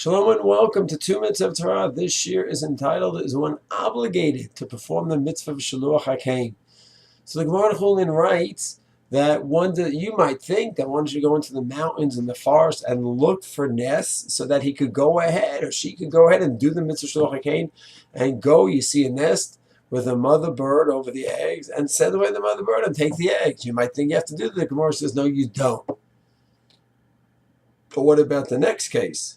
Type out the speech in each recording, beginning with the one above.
Shalom and welcome to 2 Minutes of Torah. This year is entitled, Is One Obligated to Perform the Mitzvah of Shilacha Hakain? So the Gemara in Chulin writes that you might think that one should go into the mountains and the forest and look for nests so that he could go ahead or she could go ahead and do the Mitzvah of Shilacha Hakain and go, you see a nest with a mother bird over the eggs and send away the mother bird and take the eggs. You might think you have to do that. The Gemara says, no, you don't. But what about the next case?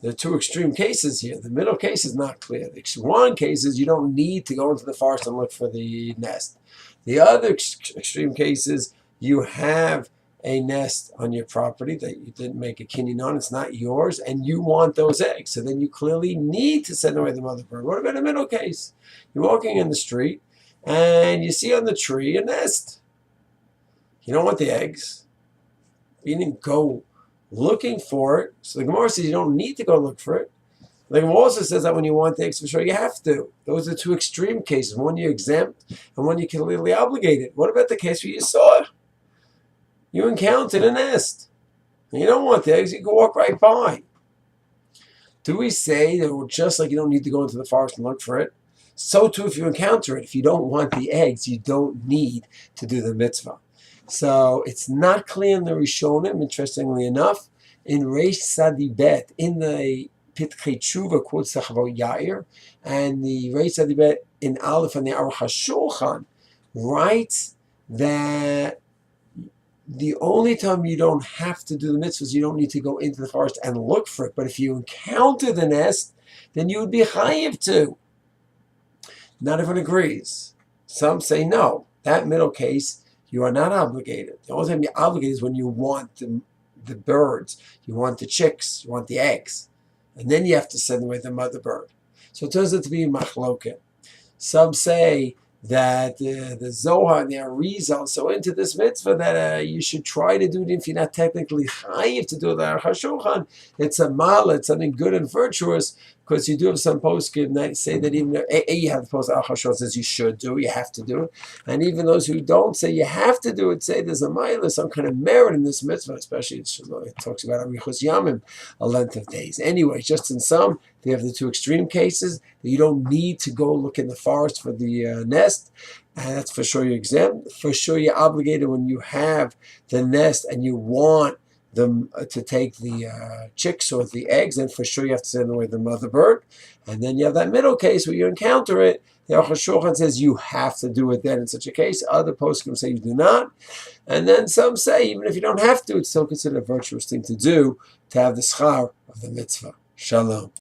There are two extreme cases here. The middle case is not clear. The one case is you don't need to go into the forest and look for the nest. The other extreme case is you have a nest on your property that you didn't make a kinyan on. It's not yours, and you want those eggs. So then you clearly need to send away the mother bird. What about the middle case? You're walking in the street, and you see on the tree a nest. You don't want the eggs. You didn't go looking for it. So the Gemara says you don't need to go look for it. The Gemara also says that when you want the eggs for sure, you have to. Those are two extreme cases. One you're exempt and one you're clearly obligated. What about the case where you saw it? You encountered a nest. And you don't want the eggs, you can walk right by. Do we say that just like you don't need to go into the forest and look for it, so too if you encounter it, if you don't want the eggs, you don't need to do the mitzvah. So it's not clear in the Rishonim, interestingly enough. In Reish Sadibet, in the Pitkei Tshuva quotes Sachavot Yair, and the Reish Sadibet in Aleph and the Aruch HaShulchan writes that the only time you don't have to do the mitzvahs, you don't need to go into the forest and look for it. But if you encounter the nest, then you would be chayiv to. Not everyone agrees. Some say no. That middle case, you are not obligated. The only time you're obligated is when you want the birds, you want the chicks, you want the eggs. And then you have to send away the mother bird. So it turns out to be machloket. Some say that the Zohar and the Arizal so into this mitzvah that you should try to do it if you're not technically chayiv to do the Aruch HaShulchan. It's a mal, it's something good and virtuous, because you do have some poskim that say that even you have the post Aruch HaShulchan says you should do, you have to do it, and even those who don't say you have to do it say there's a ma'ila, some kind of merit in this mitzvah, especially it talks about arichos yamim, a length of days. Anyway, just in sum, they have the two extreme cases that you don't need to go look in the forest for the nest, and that's for sure you're exempt. For sure you're obligated when you have the nest and you want them to take the chicks or the eggs, and for sure you have to send away the mother bird. And then you have that middle case where you encounter it. The Aruch HaShulchan says you have to do it then in such a case. Other poskim say you do not. And then some say even if you don't have to, it's still considered a virtuous thing to do to have the schar of the mitzvah. Shalom.